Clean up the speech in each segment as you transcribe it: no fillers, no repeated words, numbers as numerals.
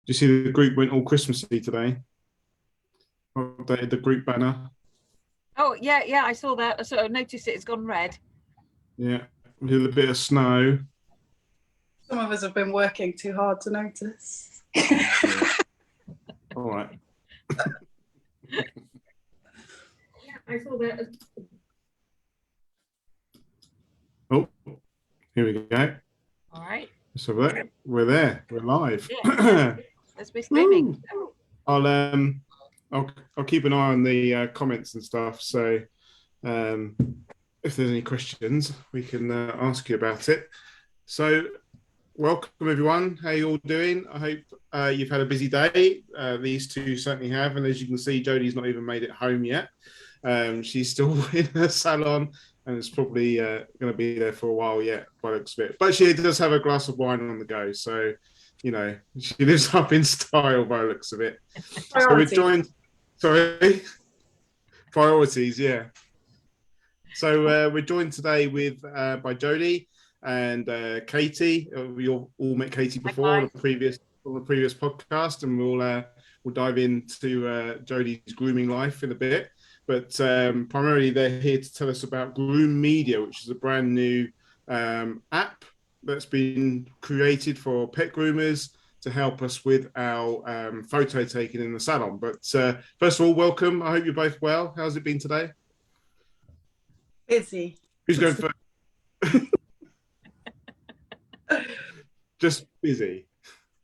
you see the group went all Christmassy today? Updated the group banner. Oh, yeah, yeah, I saw that. I sort of noticed it's gone red. Yeah, with a bit of snow. Some of us have been working too hard to notice. All right. Yeah, I saw that. Oh, here we go. All right. So we're there. We're live. Yeah, let's be streaming. I'll keep an eye on the comments and stuff. So if there's any questions, we can ask you about it. So welcome everyone. How you all doing? I hope you've had a busy day. These two certainly have, and as you can see, Jodie's not even made it home yet. She's still in her salon, and it's probably going to be there for a while yet, by the looks of it. But she does have a glass of wine on the go, so you know she lives up in style by the looks of it. So we're joined. Sorry, priorities, yeah. So we're joined today with by Jodie and Katie. We all met Katie before on the previous podcast, and we'll dive into Jodie's grooming life in a bit. But primarily, they're here to tell us about Groomedia, which is a brand new app that's been created for pet groomers to help us with our photo taking in the salon. But first of all, welcome. I hope you're both well. How's it been today? Busy. Who's going first? Just busy.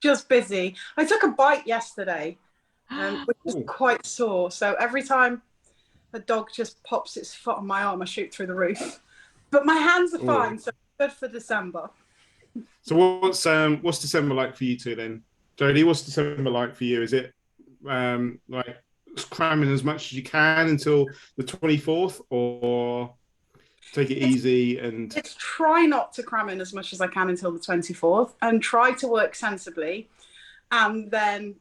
Just busy. I took a bite yesterday, which was quite sore. So every time a dog just pops its foot on my arm, I shoot through the roof. But my hands are fine, so good for December. So what's December like for you two then? Jodie, what's December like for you? Is it like cramming as much as you can until the 24th, or take it easy? And it's try not to cram in as much as I can until the 24th, and try to work sensibly, and then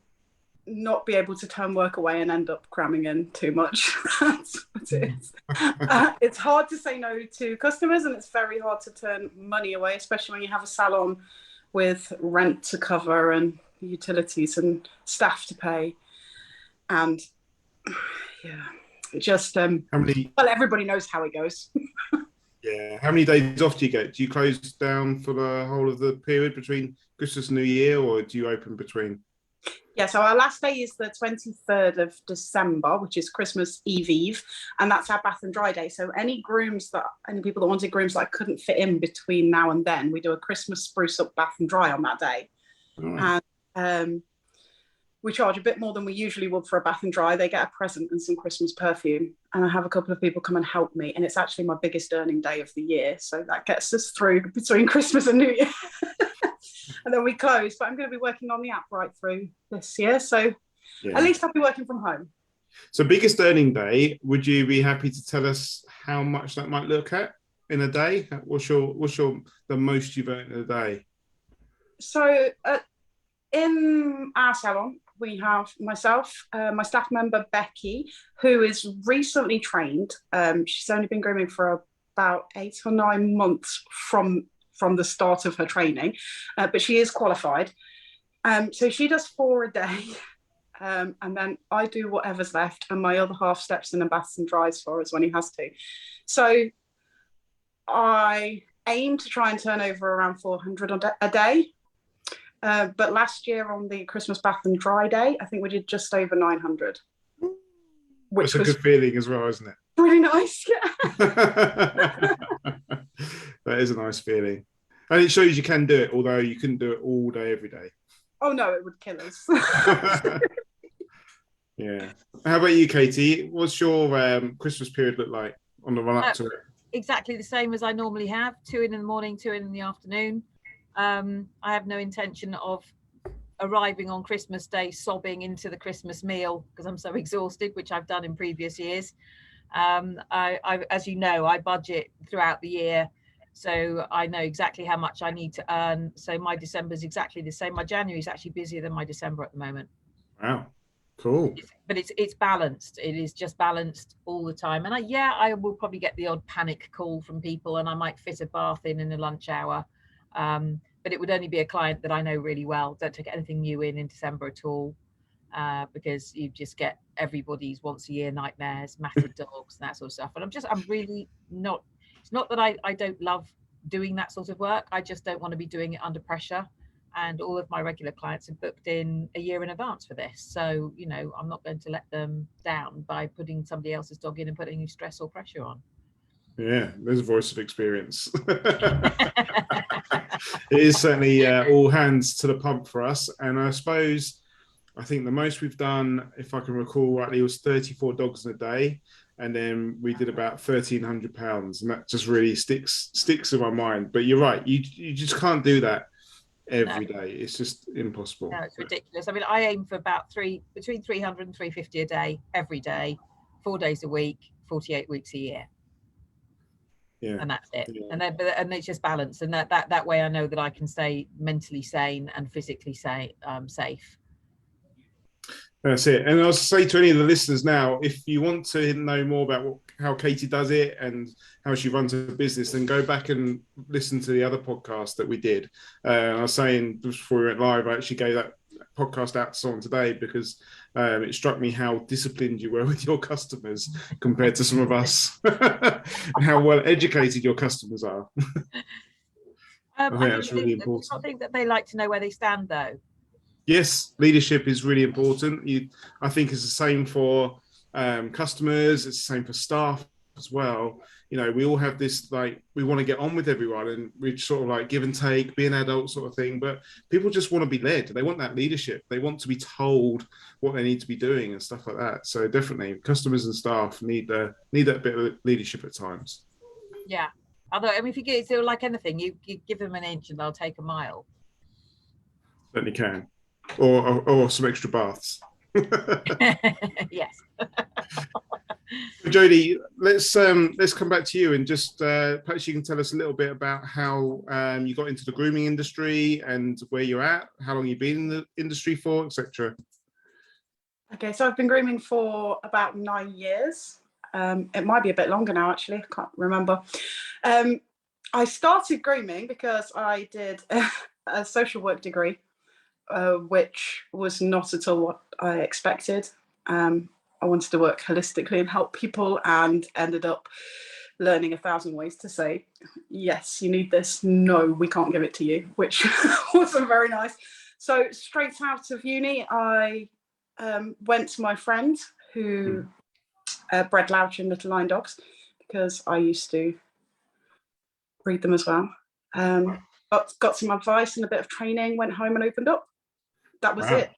not be able to turn work away and end up cramming in too much. That's what it is. It's hard to say no to customers, and it's very hard to turn money away, especially when you have a salon with rent to cover and utilities and staff to pay. And yeah, it just well, everybody knows how it goes. Yeah. How many days off do you get? Do you close down for the whole of the period between Christmas and New Year, or do you open between? Yeah, so our last day is the 23rd of December, which is Christmas Eve, and that's our bath and dry day. So any people that wanted grooms that I couldn't fit in between now and then, we do a Christmas spruce up bath and dry on that day. Right. And we charge a bit more than we usually would for a bath and dry. They get a present and some Christmas perfume, and I have a couple of people come and help me, and it's actually my biggest earning day of the year. So that gets us through between Christmas and New Year. And then we close, but I'm going to be working on the app right through this year. So at least I'll be working from home. So biggest earning day, would you be happy to tell us how much that might look at in a day? What's the most you've earned in a day? So in our salon, we have myself, my staff member, Becky, who is recently trained. She's only been grooming for about 8 or 9 months from the start of her training, but she is qualified. So she does 4 a day, and then I do whatever's left, and my other half steps in and baths and dries for us when he has to. So I aim to try and turn over around 400 a day. But last year on the Christmas bath and dry day, I think we did just over 900. Which was a good feeling as well, isn't it? Really nice, yeah. That is a nice feeling. And it shows you can do it, although you couldn't do it all day, every day. Oh, no, it would kill us. Yeah. How about you, Katie? What's your Christmas period look like on the run up to it? Exactly the same as I normally have. 2 in the morning, 2 in the afternoon. I have no intention of arriving on Christmas Day sobbing into the Christmas meal because I'm so exhausted, which I've done in previous years. As you know, I budget throughout the year, so I know exactly how much I need to earn. So my December is exactly the same. My January is actually busier than my December at the moment. Wow, cool. But it's balanced. It is just balanced all the time. And I will probably get the odd panic call from people, and I might fit a bath in the lunch hour. but it would only be a client that I know really well. Don't take anything new in December at all, because you just get everybody's once a year nightmares, matted dogs, and that sort of stuff. And I'm really not, it's not that I don't love doing that sort of work. I just don't want to be doing it under pressure. And all of my regular clients have booked in a year in advance for this. So, you know, I'm not going to let them down by putting somebody else's dog in and putting any stress or pressure on. Yeah, there's a voice of experience. It is certainly all hands to the pump for us. And I suppose, I think the most we've done, if I can recall rightly, was 34 dogs in a day. And then we did about £1,300. And that just really sticks in my mind. But you're right, you just can't do that every day. It's just impossible. No, it's ridiculous. I mean, I aim for about between 300 and 350 a day, every day, 4 days a week, 48 weeks a year. Yeah. And that's it. Yeah. And it's just balance. And that way I know that I can stay mentally sane and physically safe. That's it. And I'll say to any of the listeners now, if you want to know more about how Katie does it and how she runs her business, then go back and listen to the other podcast that we did. I was saying just before we went live, I actually gave that podcast out to someone today because it struck me how disciplined you were with your customers compared to some of us, and how well educated your customers are. I think that's really important. I think that they like to know where they stand, though. Yes, leadership is really important. I think it's the same for customers. It's the same for staff as well. You know, we all have this, like, we want to get on with everyone and we sort of like give and take, be an adult sort of thing. But people just want to be led. They want that leadership. They want to be told what they need to be doing and stuff like that. So definitely customers and staff need that bit of leadership at times. Yeah. Although, I mean, if you get, so like anything, you give them an inch and they'll take a mile. Certainly can. Or some extra baths. Yes. Jodie, let's come back to you and just perhaps you can tell us a little bit about how you got into the grooming industry and where you're at, how long you've been in the industry for, etc. Okay, so I've been grooming for about 9 years. It might be a bit longer now, actually. I can't remember. I started grooming because I did a social work degree, which was not at all what I expected. I wanted to work holistically and help people, and ended up learning 1,000 ways to say, yes, you need this. No, we can't give it to you, which wasn't very nice. So straight out of uni, I went to my friend who bred Louchin little line dogs, because I used to breed them as well. Got some advice and a bit of training, went home and opened up. That was it.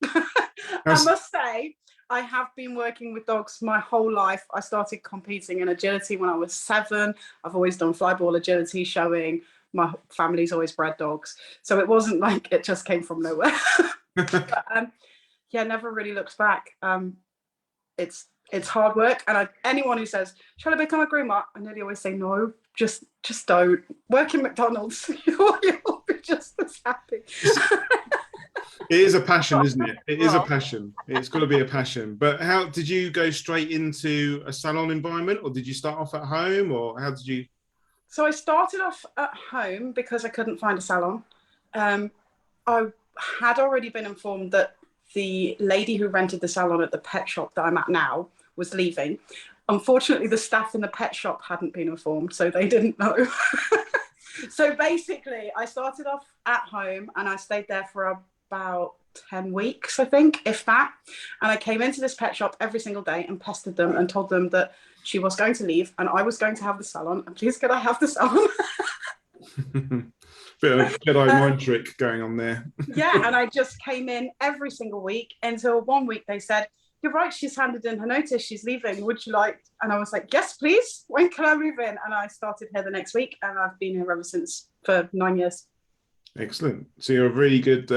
I must say, I have been working with dogs my whole life. I started competing in agility when I was 7. I've always done flyball agility showing. My family's always bred dogs. So it wasn't like it just came from nowhere. But, yeah, never really looked back. It's hard work. And anyone who says, shall I become a groomer? I nearly always say, no, just don't. Work in McDonald's. You'll be just as happy. It is a passion, isn't it? It is a passion. It's got to be a passion. But how did you go straight into a salon environment, or did you start off at home, or how did you? So I started off at home because I couldn't find a salon. I had already been informed that the lady who rented the salon at the pet shop that I'm at now was leaving. Unfortunately, the staff in the pet shop hadn't been informed, so they didn't know. So basically, I started off at home and I stayed there for about 10 weeks, I think, if that. And I came into this pet shop every single day and pestered them and told them that she was going to leave and I was going to have the salon. And please, could I have the salon? Bit of Jedi mind trick going on there. Yeah, and I just came in every single week until one week they said, you're right, she's handed in her notice, she's leaving, would you like? And I was like, yes, please, when can I move in? And I started here the next week and I've been here ever since for 9 years. Excellent. So you're a really good,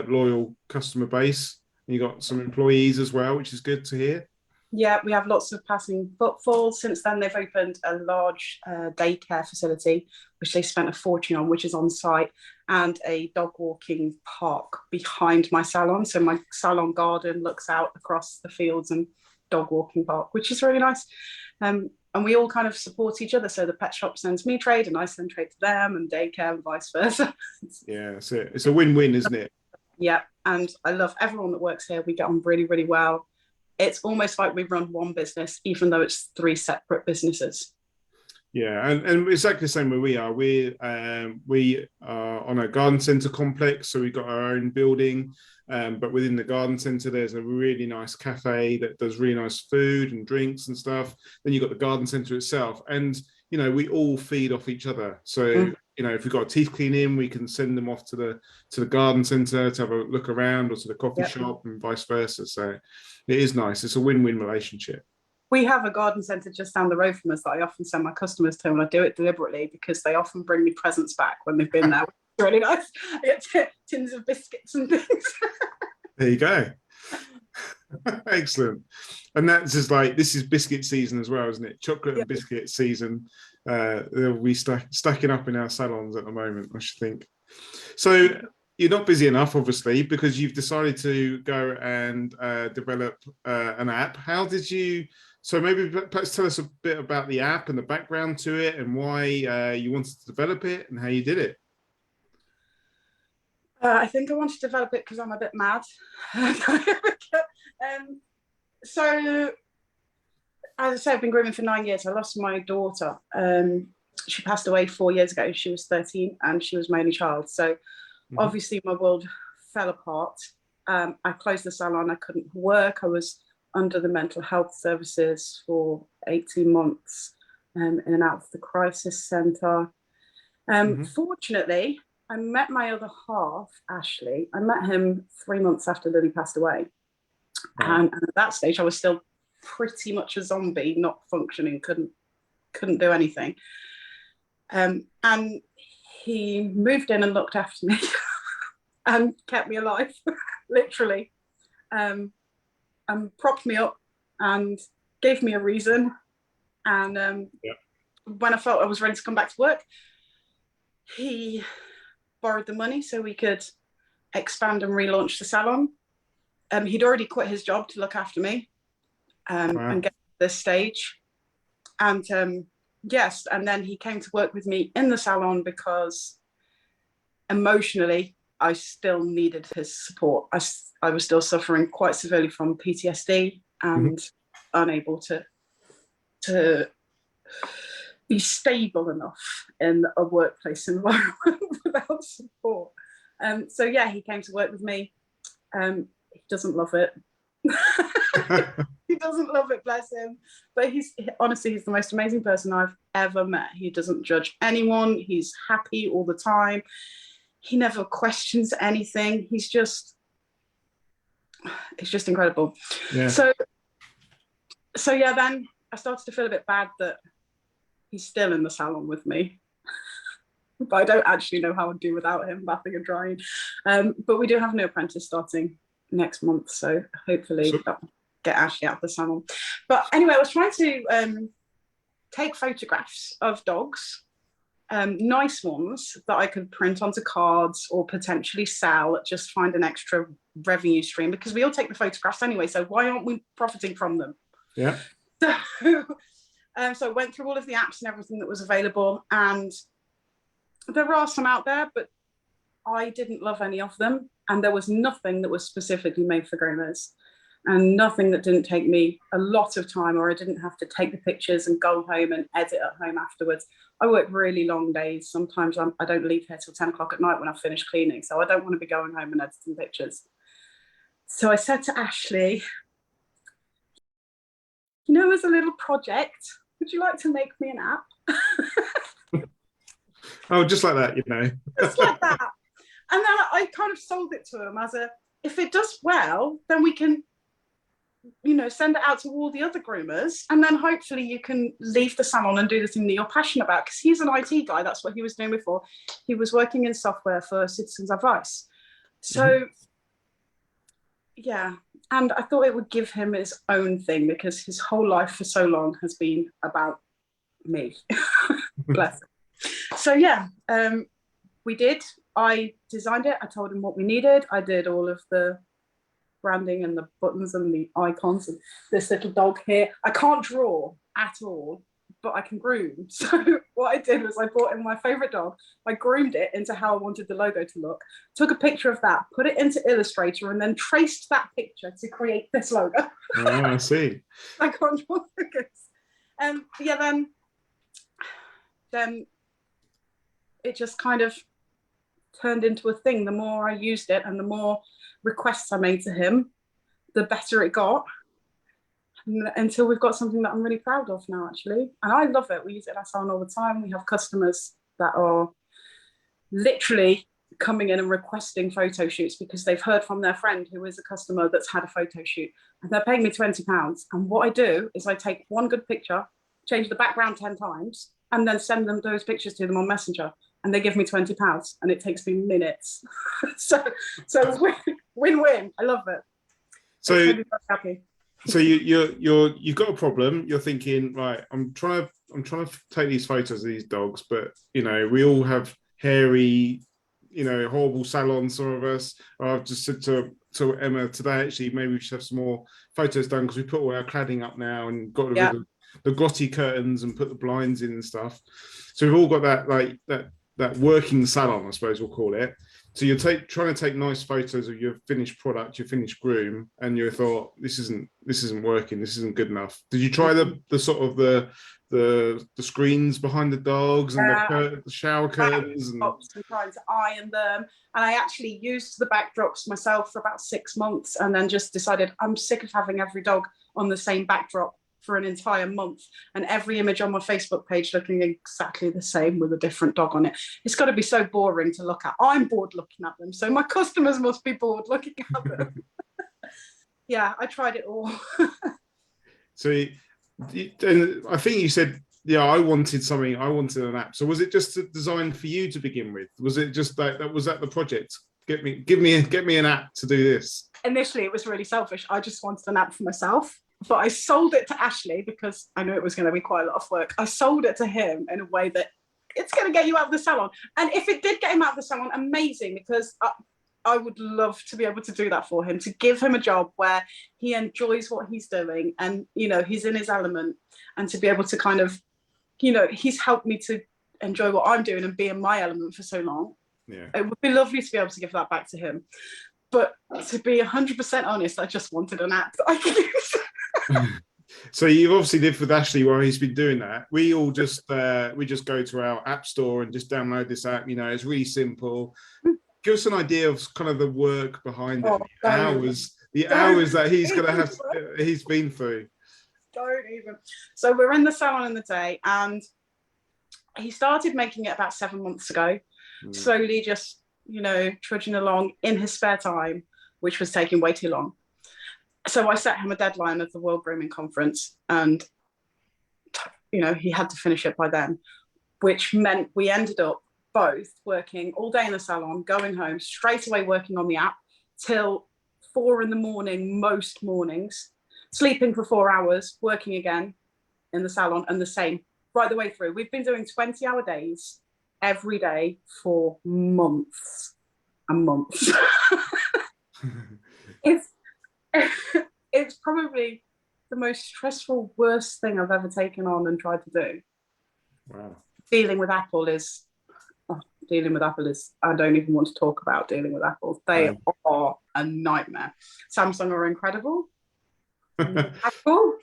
loyal customer base. You got some employees as well, which is good to hear. Yeah, we have lots of passing footfall. Since then, they've opened a large daycare facility, which they spent a fortune on, which is on site, and a dog walking park behind my salon. So my salon garden looks out across the fields and dog walking park, which is really nice. and we all kind of support each other. So the pet shop sends me trade and I send trade to them, and daycare and vice versa. Yeah, that's it. It's a win-win, isn't it? Yeah, and I love everyone that works here. We get on really, really well. It's almost like we run one business, even though it's 3 separate businesses. Yeah, and exactly the same where we are. We are on a garden centre complex, so we've got our own building. But within the garden centre, there's a really nice cafe that does really nice food and drinks and stuff. Then you've got the garden centre itself, and we all feed off each other. So if we've got a teeth cleaning, we can send them off to the garden centre to have a look around, or to the coffee shop, and vice versa. So it is nice. It's a win-win relationship. We have a garden centre just down the road from us that I often send my customers to, and I do it deliberately because they often bring me presents back when they've been there. It's really nice. I get tins of biscuits and things. There you go. Excellent. And that's just like, this is biscuit season as well, isn't it? Chocolate and biscuit season. They'll be stacking up in our salons at the moment, I should think. So you're not busy enough, obviously, because you've decided to go and develop an app. How did you... So maybe perhaps tell us a bit about the app and the background to it, and why you wanted to develop it and how you did it. I think I wanted to develop it because I'm a bit mad. So, as I said, I've been grooming for 9 years. I lost my daughter. She passed away 4 years ago. She was 13 and she was my only child. So obviously my world fell apart. I closed the salon. I couldn't work. I was under the mental health services for 18 months, in and out of the crisis centre. Fortunately, I met my other half, Ashley. I met him 3 months after Lily passed away. And at that stage, I was still pretty much a zombie, not functioning, couldn't do anything. And he moved in and looked after me and kept me alive, literally. And propped me up and gave me a reason. And when I felt I was ready to come back to work, he borrowed the money so we could expand and relaunch the salon. He'd already quit his job to look after me and get to this stage. And yes, and then he came to work with me in the salon because emotionally, I still needed his support. I was still suffering quite severely from PTSD and unable to be stable enough in a workplace environment without support. So yeah, he came to work with me. He doesn't love it. He doesn't love it, bless him. But honestly, he's the most amazing person I've ever met. He doesn't judge anyone. He's happy all the time. He never questions anything. It's just incredible. Yeah. So yeah, then I started to feel a bit bad that he's still in the salon with me. But I don't actually know how I'd do without him, bathing and drying. But we do have a new apprentice starting next month, so hopefully that'll get Ashley out of the salon. But anyway, I was trying to take photographs of dogs, nice ones that I could print onto cards or potentially sell, just find an extra revenue stream, because we all take the photographs anyway, so why aren't we profiting from them? Yeah. So I went through all of the apps and everything that was available, and there are some out there, but I didn't love any of them, and there was nothing that was specifically made for groomers, and nothing that didn't take me a lot of time, or I didn't have to take the pictures and go home and edit at home afterwards. I work really long days. Sometimes I don't leave here till 10 o'clock at night when I finish cleaning, so I don't want to be going home and editing pictures. So I said to Ashley, as a little project, would you like to make me an app? Oh, just like that, Just like that. And then I kind of sold it to him as if it does well, then we can, send it out to all the other groomers, and then hopefully you can leave the salon and do the thing that you're passionate about, because he's an IT guy. That's what he was doing before. He was working in software for Citizens Advice. So, yeah, and I thought it would give him his own thing, because his whole life for so long has been about me. Bless him. So, yeah, we did. I designed it. I told him what we needed. I did all of the branding and the buttons and the icons and this little dog here. I can't draw at all, but I can groom. So what I did was I brought in my favorite dog. I groomed it into how I wanted the logo to look, took a picture of that, put it into Illustrator, and then traced that picture to create this logo. Oh, I see. I can't draw figures. Yeah, then it just kind of turned into a thing. The more I used it and the more requests I made to him, the better it got. Until we've got something that I'm really proud of now, actually. And I love it. We use it in our salon all the time. We have customers that are literally coming in and requesting photo shoots because they've heard from their friend who is a customer that's had a photo shoot, and they're paying me £20. And what I do is I take one good picture, change the background 10 times, and then send them those pictures to them on Messenger, and they give me £20, and it takes me minutes. so win-win. I love it. So really happy. So you've got a problem. You're thinking, right, I'm trying to take these photos of these dogs, but we all have hairy, horrible salons. Some of us. I've just said to Emma today, actually, maybe we should have some more photos done because we put all our cladding up now and got rid of the grotty curtains and put the blinds in and stuff. So we've all got that working salon, I suppose we'll call it. So you're trying to take nice photos of your finished product, your finished groom, and you thought this isn't working, this isn't good enough. Did you try the sort of the screens behind the dogs and the shower curtains and trying to iron them? And I actually used the backdrops myself for about 6 months, and then just decided I'm sick of having every dog on the same backdrop for an entire month, and every image on my Facebook page looking exactly the same with a different dog on it. It's got to be so boring to look at. I'm bored looking at them, so my customers must be bored looking at them. Yeah, I tried it all. So I think you said, I wanted an app. So was it just designed for you to begin with? Was it just that was that the project? Get me an app to do this. Initially it was really selfish. I just wanted an app for myself. But I sold it to Ashley because I knew it was going to be quite a lot of work. I sold it to him in a way that it's going to get you out of the salon. And if it did get him out of the salon, amazing, because I would love to be able to do that for him, to give him a job where he enjoys what he's doing and, he's in his element, and to be able to kind of, he's helped me to enjoy what I'm doing and be in my element for so long. Yeah. It would be lovely to be able to give that back to him. But to be 100% honest, I just wanted an app that I could use. So you've obviously lived with Ashley while he's been doing that. We all just go to our app store and just download this app. It's really simple. Give us an idea of kind of the work behind it, the hours that he's been through. Don't even. So we're in the salon in the day, and he started making it about 7 months ago, slowly just, trudging along in his spare time, which was taking way too long. So I set him a deadline of the World Grooming Conference, and, he had to finish it by then, which meant we ended up both working all day in the salon, going home, straight away working on the app till 4 a.m, most mornings, sleeping for 4 hours, working again in the salon, and the same right the way through. We've been doing 20-hour days every day for months and months. It's probably the most stressful, worst thing I've ever taken on and tried to do. Wow. Dealing with Apple is, I don't even want to talk about dealing with Apple. They are a nightmare. Samsung are incredible. Apple,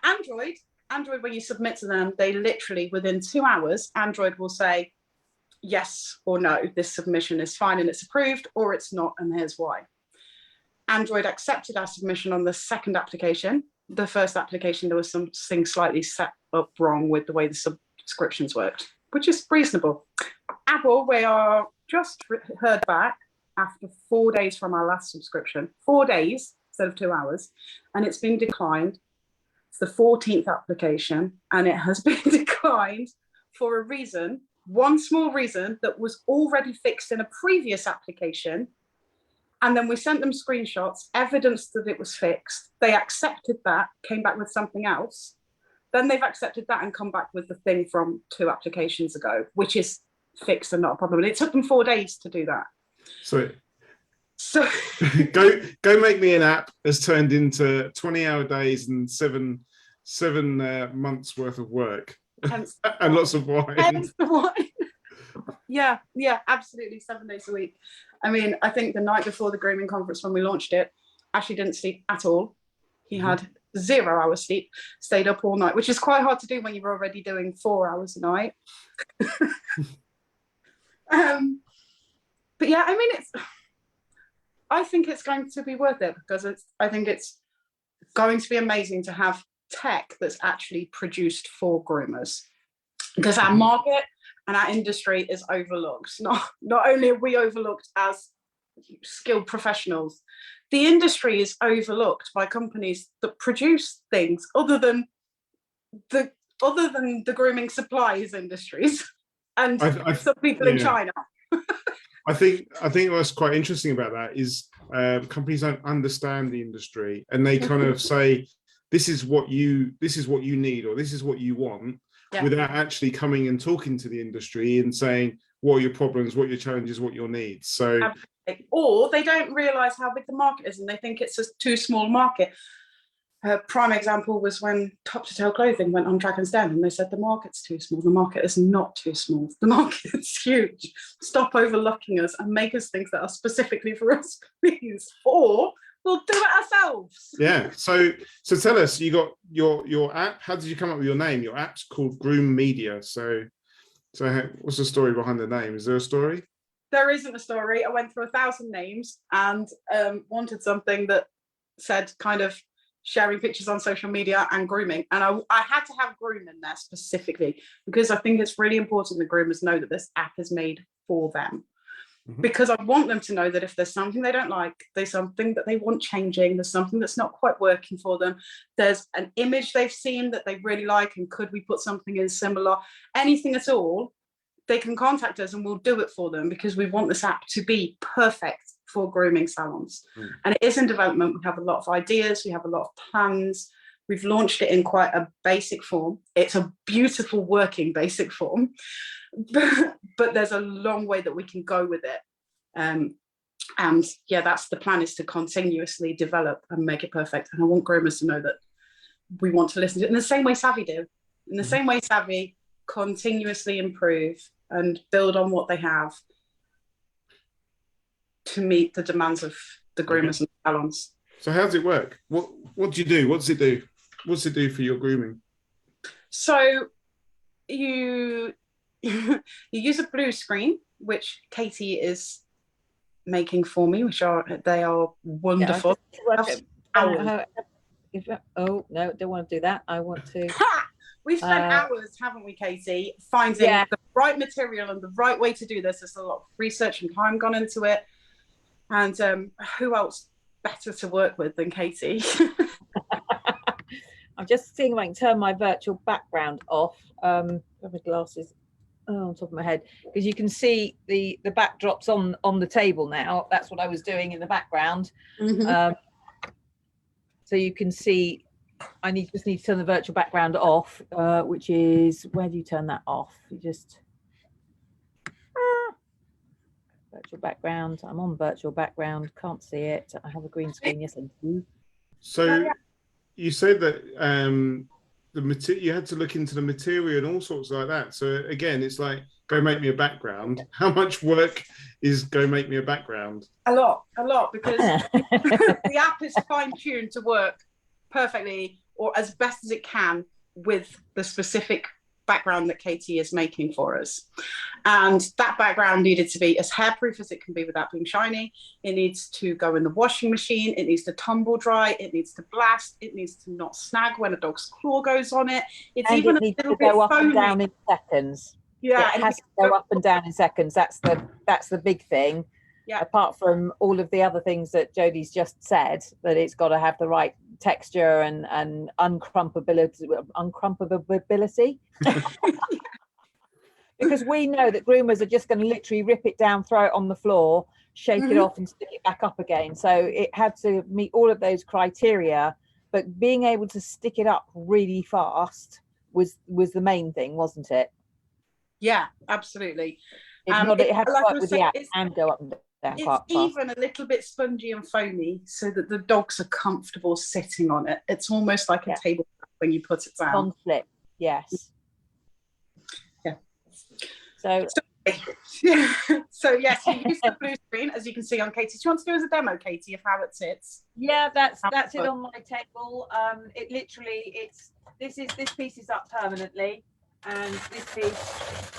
Android, when you submit to them, they literally, within 2 hours, Android will say, yes or no, this submission is fine and it's approved, or it's not, and here's why. Android accepted our submission on the second application. The first application, there was something slightly set up wrong with the way the subscriptions worked, which is reasonable. Apple, we are just heard back after 4 days from our last subscription, 4 days instead of 2 hours, and it's been declined. It's the 14th application, and it has been declined for a reason, one small reason that was already fixed in a previous application. And then we sent them screenshots, evidence that it was fixed. They accepted that, came back with something else. Then they've accepted that and come back with the thing from 2 applications ago, which is fixed and not a problem. And it took them 4 days to do that. So go make me an app has turned into 20-hour days and 7 months worth of work Hence, and lots of wine. hence the wine. Yeah, absolutely, 7 days a week. I mean, I think the night before the grooming conference when we launched it, Ashley didn't sleep at all. He had 0 hours sleep, stayed up all night, which is quite hard to do when you're already doing 4 hours a night. But yeah, I mean, I think it's going to be worth it because I think it's going to be amazing to have tech that's actually produced for groomers, because our market and our industry is overlooked. Not only are we overlooked as skilled professionals, the industry is overlooked by companies that produce things other than the grooming supplies industries and some people in China. I think what's quite interesting about that is companies don't understand the industry, and they kind of say, this is what you need, or this is what you want, without actually coming and talking to the industry and saying, what are your problems, what are your challenges, what are your needs. So, or they don't realise how big the market is, and they think it's a too small market. A prime example was when Top to Tail Clothing went on Dragon's Den, and they said the market's too small. The market is not too small. The market's huge. Stop overlooking us and make us things that are specifically for us, please. Or we'll do it ourselves. Yeah. So tell us, you got your app. How did you come up with your name? Your app's called Groomedia. So what's the story behind the name? Is there a story? There isn't a story. I went through 1,000 names and wanted something that said kind of sharing pictures on social media and grooming. And I had to have groom in there specifically because I think it's really important that groomers know that this app is made for them. Because I want them to know that if there's something they don't like, there's something that they want changing, there's something that's not quite working for them, there's an image they've seen that they really like, and could we put something in similar, anything at all, they can contact us and we'll do it for them, because we want this app to be perfect for grooming salons. And it is in development. We have a lot of ideas, we have a lot of plans. We've launched it in quite a basic form. It's a beautiful working basic form, but there's a long way that we can go with it. And yeah, that's the plan, is to continuously develop and make it perfect. And I want groomers to know that we want to listen to it in the same way Savvy do. In the same way Savvy continuously improve and build on what they have to meet the demands of the groomers and salons. So how does it work? What do you do? What does it do? What's it do for your grooming? So you use a blue screen, which Katie is making for me, they are wonderful. Oh no, don't want to do that. I want to. We've spent hours, haven't we, Katie, finding the right material and the right way to do this. There's a lot of research and time gone into it. And who else better to work with than Katie? I'm just seeing if I can turn my virtual background off. Got my glasses on top of my head, because you can see the backdrops on the table now. That's what I was doing in the background. So you can see I just need to turn the virtual background off, which is, where do you turn that off? You just virtual background. I'm on virtual background, can't see it. I have a green screen. Yes, I do. So you said that you had to look into the material and all sorts like that. So again, it's like, go make me a background. How much work is go make me a background? A lot, because the app is fine-tuned to work perfectly, or as best as it can, with the specific background that Katie is making for us. And that background needed to be as hairproof as it can be without being shiny. It needs to go in the washing machine. It needs to tumble dry. It needs to blast. It needs to not snag when a dog's claw goes on it. It's and even it needs a little to go bit up foamy. And down in seconds. Yeah, it has to go up and down in seconds. That's the big thing. Yeah. Apart from all of the other things that Jodie's just said, that it's got to have the right texture and uncrumpability. Because we know that groomers are just going to literally rip it down, throw it on the floor, shake it off and stick it back up again. So it had to meet all of those criteria, but being able to stick it up really fast was the main thing, wasn't it? Yeah, absolutely. It had to work with the app and go up and down. It's even a little bit spongy and foamy, so that the dogs are comfortable sitting on it. It's almost like a tabletop when you put it down. Non-slip, yes. Yeah. So so yes, you use the blue screen, as you can see on Katie. Do you want to do as a demo, Katie, of how it sits? Yeah, that's it on my table. It literally, this piece is up permanently, and this piece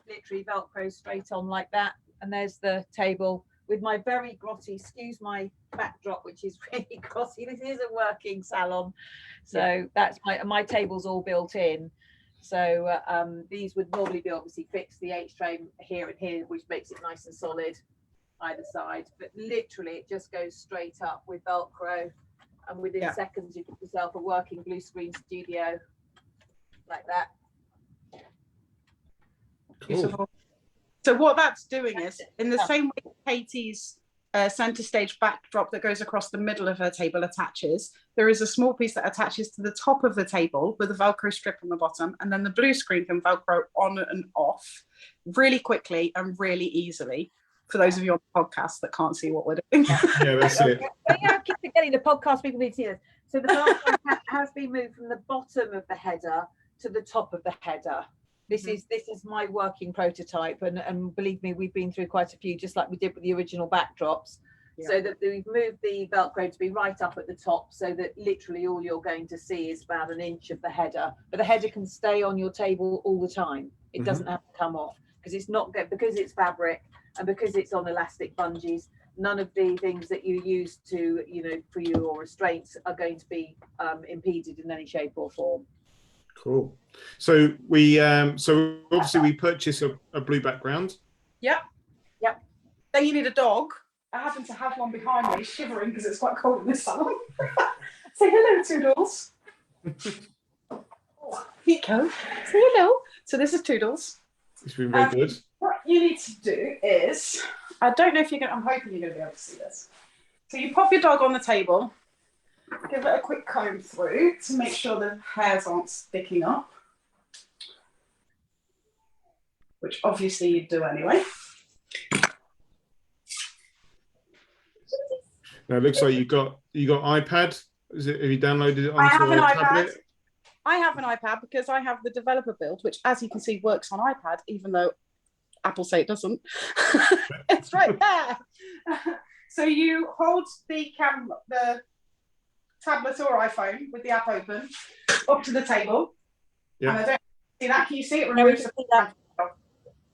literally velcros straight on like that. And there's the table with my very grotty, excuse my backdrop, which is really grotty. This is a working salon, so that's my table's all built in. So these would normally be obviously fixed, the H-frame here and here, which makes it nice and solid either side. But literally, it just goes straight up with Velcro, and within seconds, you get yourself a working blue screen studio like that. Cool. So what that's doing is, in the same way Katie's center stage backdrop that goes across the middle of her table attaches, there is a small piece that attaches to the top of the table with a Velcro strip on the bottom, and then the blue screen can Velcro on and off really quickly and really easily. For those of you on the podcast that can't see what we're doing. Yeah, that's it. I keep forgetting the podcast people need to see this. So the Velcro has been moved from the bottom of the header to the top of the header. This is my working prototype, and believe me, we've been through quite a few, just like we did with the original backdrops. So that we've moved the Velcro to be right up at the top, so that literally all you're going to see is about an inch of the header. But the header can stay on your table all the time. It doesn't have to come off, because it's not good, because it's fabric and because it's on elastic bungees. None of the things that you use to, for your restraints are going to be impeded in any shape or form. Cool. So we obviously we purchase a blue background. Yep. Then you need a dog. I happen to have one behind me, shivering because it's quite cold in this salon. Say hello, Toodles. Here you go. Say hello. So this is Toodles. It's been very good. What you need to do is, I don't know if you're going to, I'm hoping you're going to be able to see this. So you pop your dog on the table, give it a quick comb through to make sure the hairs aren't sticking up, which obviously you do anyway. Now it looks like you got iPad. Have you downloaded it onto I have an tablet? iPad. I have an iPad because I have the developer build, which, as you can see, works on iPad, even though Apple say it doesn't. It's right there. So you hold the camera, the tablet or iPhone with the app open up to the table. Yeah. And I don't see that. Can you see it? Removes the...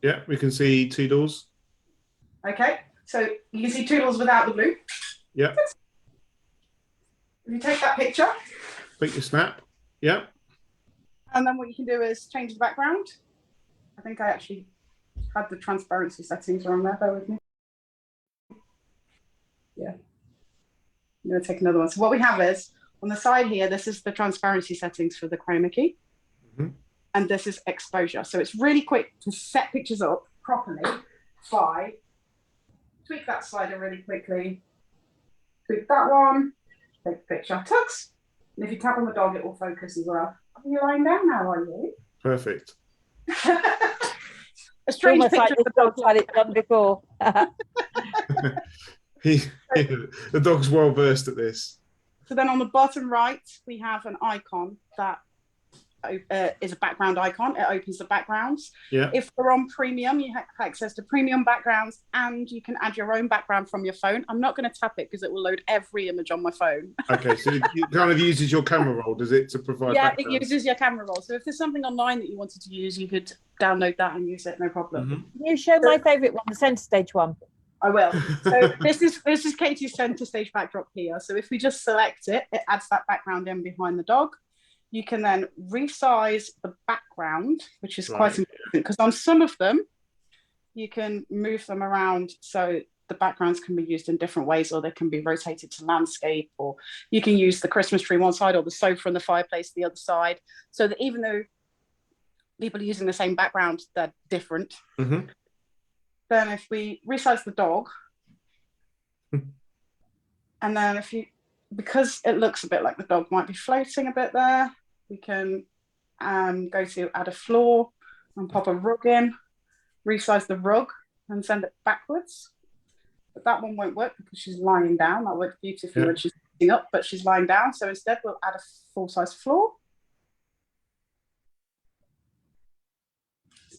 Yeah, we can see Toodles. Okay, so you can see Toodles without the blue. Yeah. If you take that picture. Click your snap. Yeah. And then what you can do is change the background. I think I actually had the transparency settings wrong there. Bear with me. Yeah. I'm going to take another one. So what we have is, on the side here, this is the transparency settings for the chroma key. And this is exposure. So it's really quick to set pictures up properly by tweak that slider really quickly. Tweak that one. Take a picture. Tux. And if you tap on the dog, it will focus as well. Are you lying down now, are you? Perfect. A strange picture like of the dog. Had it done before. The dog's well versed at this. So then on the bottom right, we have an icon that is a background icon. It opens the backgrounds. Yeah. If you're on premium, you have access to premium backgrounds, and you can add your own background from your phone. I'm not going to tap it because it will load every image on my phone. Okay, so it kind of uses your camera roll, does it, to provide backgrounds? It uses your camera roll. So if there's something online that you wanted to use, you could download that and use it, no problem. You show my favourite one, the centre stage one. I will. So this is Katie's centre stage backdrop here. So if we just select it, it adds that background in behind the dog. You can then resize the background, which is quite important, because on some of them, you can move them around so the backgrounds can be used in different ways, or they can be rotated to landscape, or you can use the Christmas tree one side or the sofa and the fireplace the other side, so that even though people are using the same background, they're different. Then if we resize the dog, and then because it looks a bit like the dog might be floating a bit there, we can go to add a floor and pop a rug in, resize the rug and send it backwards. But that one won't work because she's lying down. That works beautifully when she's sitting up, but she's lying down. So instead we'll add a full-size floor.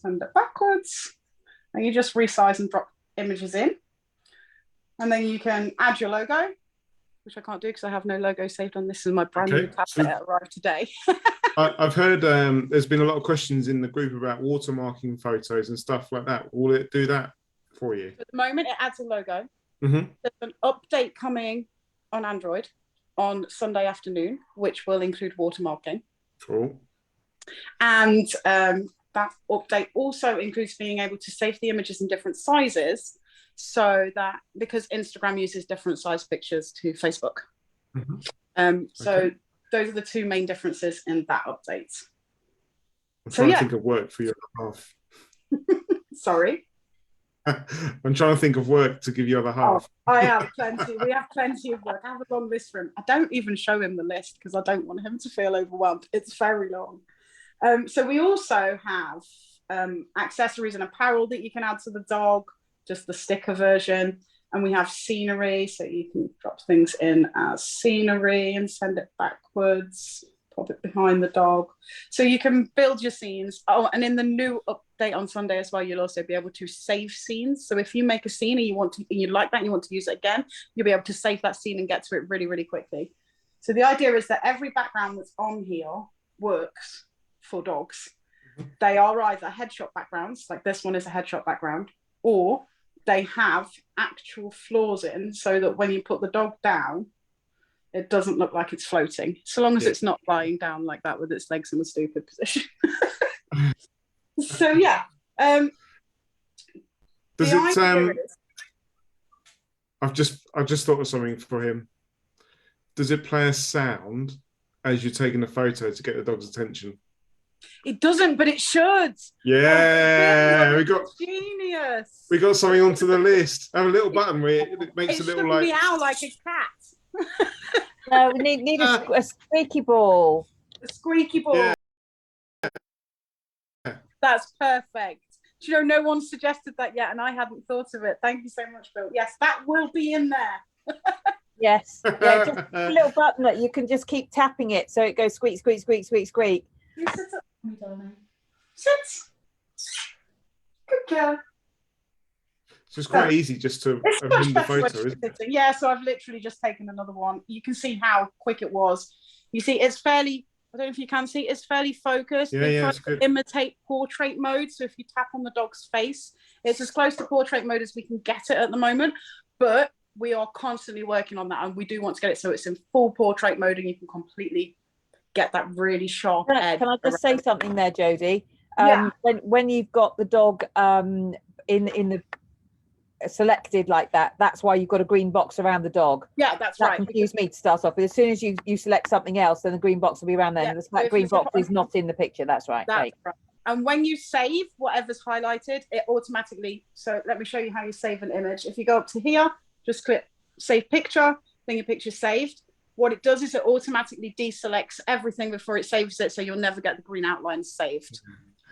send it backwards. And you just resize and drop images in. And then you can add your logo, which I can't do because I have no logo saved on this. This is my brand new tablet that arrived today. I've heard there's been a lot of questions in the group about watermarking photos and stuff like that. Will it do that for you? At the moment, it adds a logo. Mm-hmm. There's an update coming on Android on Sunday afternoon, which will include watermarking. Cool. And that update also includes being able to save the images in different sizes, so that because Instagram uses different size pictures to Facebook. Mm-hmm. So those are the two main differences in that update. I'm trying to think of work for your half. Sorry? I'm trying to think of work to give you other half. Oh, I have plenty. We have plenty of work. I have a long list for him. I don't even show him the list because I don't want him to feel overwhelmed. It's very long. So we also have accessories and apparel that you can add to the dog, just the sticker version. And we have scenery, so you can drop things in as scenery and send it backwards, pop it behind the dog. So you can build your scenes. Oh, and in the new update on Sunday as well, you'll also be able to save scenes. So if you make a scene and you like that and you want to use it again, you'll be able to save that scene and get to it really, really quickly. So the idea is that every background that's on here works for dogs. They are either headshot backgrounds, like this one is a headshot background, or they have actual floors in so that when you put the dog down, it doesn't look like it's floating, so long as it's not lying down like that with its legs in a stupid position. So yeah. Does it I've just thought of something for him. Does it play a sound as you're taking a photo to get the dog's attention? It doesn't, but it should. Yeah, oh, we got genius. We got something onto the list. I have a little button where it makes a little like meow like a cat. No, we need a squeaky ball. A squeaky ball. Yeah. That's perfect. Do you know, no one suggested that yet, and I hadn't thought of it. Thank you so much, Bill. Yes, that will be in there. Yes, yeah, just a little button that you can just keep tapping it so it goes squeak, squeak, squeak, squeak, squeak. You sit up, my darling. Sit. Good girl. So it's quite easy just to amend the photo, isn't it? Yeah, so I've literally just taken another one. You can see how quick it was. You see, it's fairly, I don't know if you can see, it's fairly focused. Yeah, it's good. Imitate portrait mode. So if you tap on the dog's face, it's as close to portrait mode as we can get it at the moment. But we are constantly working on that, and we do want to get it so it's in full portrait mode and you can completely get that really sharp edge. Can I just say something there, Jodie? Yeah. When you've got the dog in the selected like that, that's why you've got a green box around the dog. Yeah, that's that right. confused me to start off, but as soon as you select something else, then the green box will be around there. Yeah, And that green box is not in the picture. That's right. That's right. And when you save whatever's highlighted, it automatically, so let me show you how you save an image. If you go up to here, just click save picture, then your picture's saved. What it does is it automatically deselects everything before it saves it, so you'll never get the green outlines saved.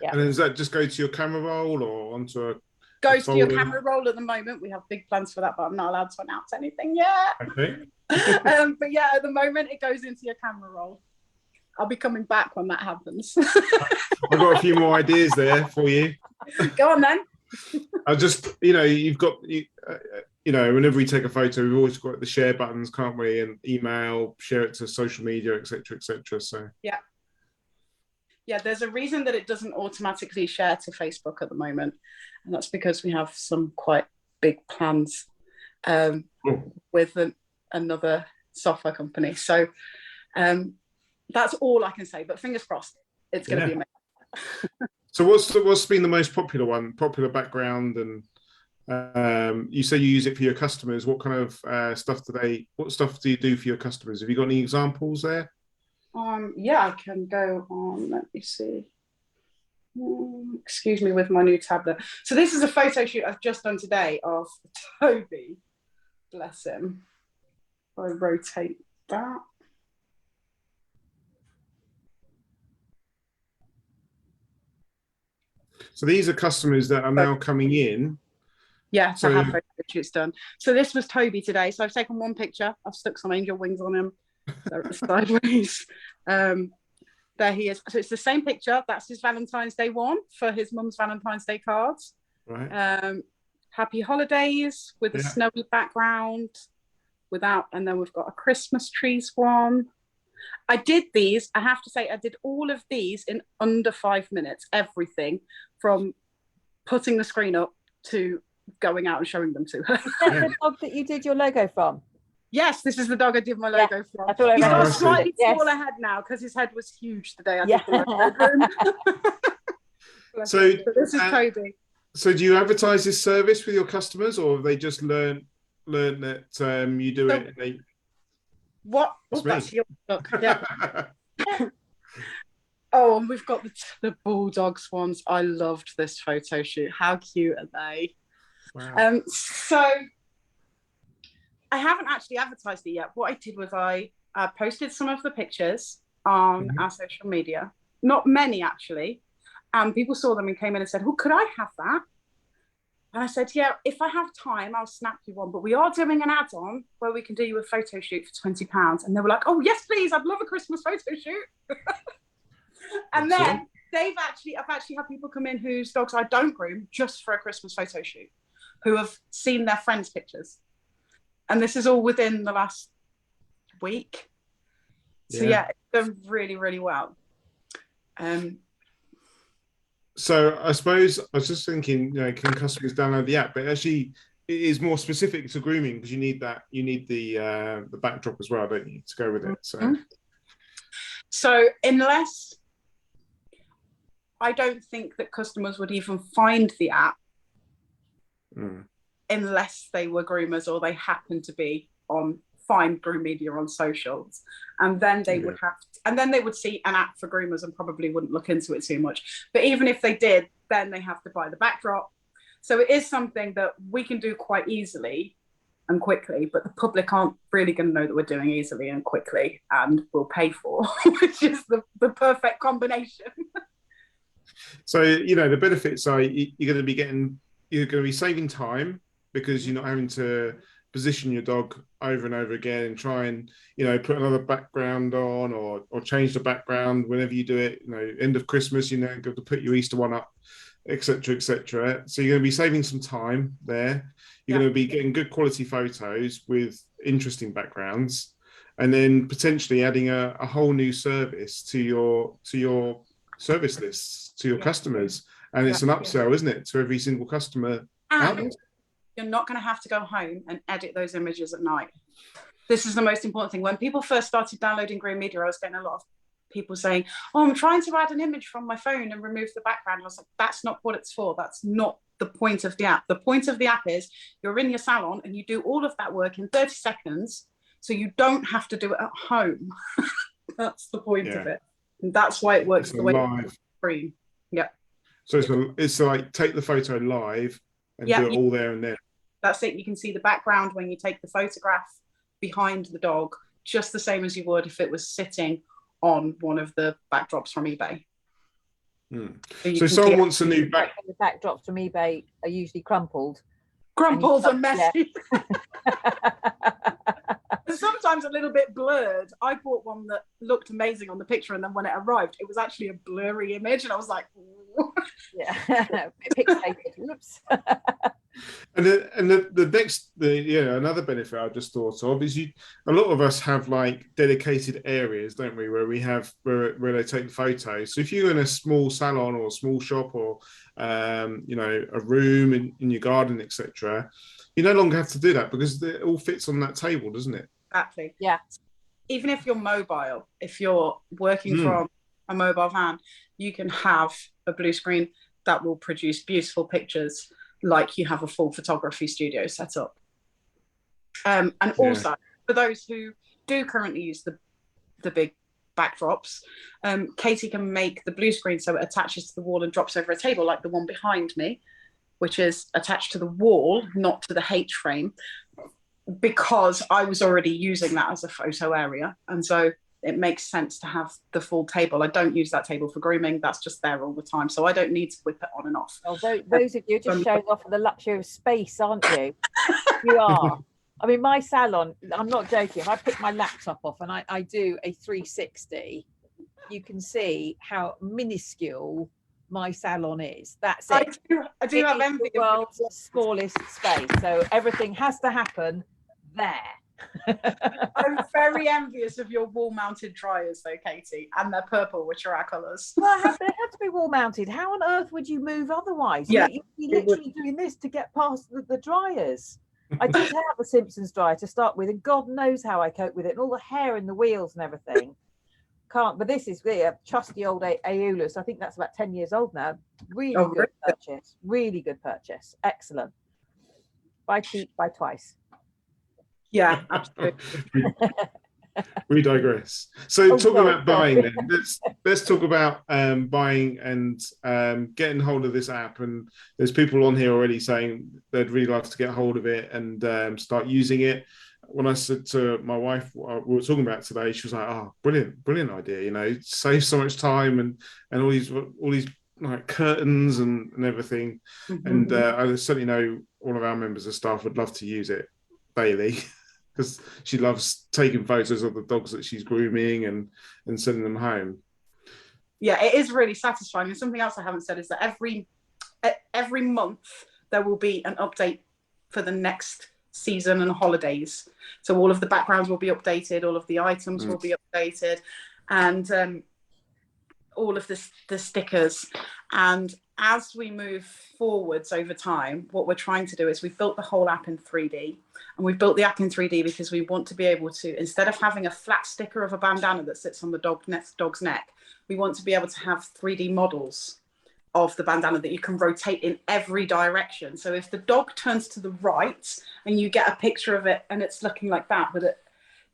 Yeah. And does that just go to your camera roll or onto a goes to your camera roll at the moment? We have big plans for that, but I'm not allowed to announce anything yet. Okay. But yeah, at the moment it goes into your camera roll. I'll be coming back when that happens. I've got a few more ideas there for you. Go on then. I just, you've got, whenever we take a photo, we've always got the share buttons, can't we? And email, share it to social media, etc., etc. So yeah, there's a reason that it doesn't automatically share to Facebook at the moment, and that's because we have some quite big plans with another software company. So that's all I can say. But fingers crossed, it's going to be amazing. So what's been the most popular background? And you say you use it for your customers. What kind of stuff do you do for your customers? Have you got any examples there? Yeah, I can go on. Let me see. Excuse me with my new tablet. So this is a photo shoot I've just done today of Toby. Bless him. If I rotate that. So these are customers that are now coming in. Yeah, to have photo shoots done. So this was Toby today. So I've taken one picture. I've stuck some angel wings on him. So sideways. There he is. So it's the same picture. That's his Valentine's Day one for his mum's Valentine's Day cards. Right. Happy holidays with a snowy background without, and then we've got a Christmas trees one. I did these, I have to say, I did all of these in under 5 minutes, everything from putting the screen up to going out and showing them to her. Is that the dog that you did your logo from? Yes, this is the dog I did my logo from. I thought He's got a recognised it. slightly smaller head now because his head was huge the day I did the logo. So this is Toby. So do you advertise this service with your customers, or have they just learn that you do it? And they... What? That's That's your look. Yeah. Oh, and we've got the Bulldogs ones. I loved this photo shoot. How cute are they? Wow. So I haven't actually advertised it yet. What I did was I posted some of the pictures on our social media. Not many, actually. And people saw them and came in and said, "Oh, could I have that?" And I said, "Yeah, if I have time, I'll snap you one. But we are doing an add-on where we can do you a photo shoot for £20." And they were like, "Oh, yes, please. I'd love a Christmas photo shoot." And then I've actually had people come in whose dogs I don't groom just for a Christmas photo shoot, who have seen their friends' pictures. And this is all within the last week. So yeah, it's done really, really well. So I suppose I was just thinking, can customers download the app? But actually, it is more specific to grooming because you need the backdrop as well, don't you, to go with it? So unless, I don't think that customers would even find the app unless they were groomers or they happen to be on find Groomedia on socials, and then they would have to, and then they would see an app for groomers and probably wouldn't look into it too much. But even if they did, then they have to buy the backdrop. So it is something that we can do quite easily and quickly, but the public aren't really going to know that we're doing easily and quickly and will pay for, which is the perfect combination. So the benefits are you're going to be saving time because you're not having to position your dog over and over again and try and put another background on or change the background whenever you do it. End of Christmas, go to put your Easter one up, etc., etc. So you're going to be saving some time there. You're going to be getting good quality photos with interesting backgrounds, and then potentially adding a whole new service to your service lists to your customers. And it's an upsell, isn't it, to every single customer out there? You're not going to have to go home and edit those images at night. This is the most important thing. When people first started downloading Groomedia, I was getting a lot of people saying, "Oh, I'm trying to add an image from my phone and remove the background." I was like, that's not what it's for. That's not the point of the app. The point of the app is you're in your salon and you do all of that work in 30 seconds, so you don't have to do it at home. That's the point of it. And that's why it works the way it's free. Yeah. So it's like take the photo live and do it all there and then. That's it. You can see the background when you take the photograph behind the dog, just the same as you would if it was sitting on one of the backdrops from eBay. So someone wants a new back. The backdrops from eBay are usually crumpled and messy. Sometimes a little bit blurred. I bought one that looked amazing on the picture, and then when it arrived, it was actually a blurry image, and I was like, "Ooh." Pixelated. Whoops. And the next, another benefit I just thought of is a lot of us have like dedicated areas, don't we, where they take photos. So if you're in a small salon or a small shop or a room in your garden, etc., you no longer have to do that because it all fits on that table, doesn't it? Exactly. Yeah. Even if you're mobile, if you're working from a mobile van, you can have a blue screen that will produce beautiful pictures like you have a full photography studio set up. And also, for those who do currently use the big backdrops, Katie can make the blue screen so it attaches to the wall and drops over a table like the one behind me, which is attached to the wall, not to the H frame, because I was already using that as a photo area. And so it makes sense to have the full table. I don't use that table for grooming. That's just there all the time. So I don't need to whip it on and off. Oh, those of you are just showing off the luxury of space, aren't you? You are. I mean, my salon, I'm not joking. If I pick my laptop off and I do a 360, you can see how minuscule my salon is. That's I it. I do have envy the of world's smallest space, so everything has to happen there. I'm very envious of your wall-mounted dryers, though, Katie, and they're purple, which are our colours. Well, they had to be wall mounted. How on earth would you move otherwise? Yeah, You'd be literally doing this to get past the dryers. I did have a Simpsons dryer to start with, and God knows how I cope with it, and all the hair in the wheels and everything. Can't, but this is a trusty old Aeolus. I think that's about 10 years old now. Really good purchase. Really good purchase. Excellent. Buy cheap, buy twice. Yeah, absolutely. We digress. So talking no, about buying, then let's talk about buying and getting hold of this app. And there's people on here already saying they'd really like to get hold of it and start using it. When I said to my wife what we were talking about today, she was like, "Oh, brilliant idea! You know, save so much time and all these like curtains and everything." Mm-hmm. And I certainly know all of our members of staff would love to use it daily. Because she loves taking photos of the dogs that she's grooming and sending them home. Yeah, it is really satisfying. And something else I haven't said is that every month there will be an update for the next season and holidays. So all of the backgrounds will be updated, all of the items will be updated, and all of the stickers. And as we move forwards over time, what we're trying to do is we've built the whole app in 3D. And we've built the app in 3D because we want to be able to, instead of having a flat sticker of a bandana that sits on the dog's neck, we want to be able to have 3D models of the bandana that you can rotate in every direction. So if the dog turns to the right and you get a picture of it and it's looking like that,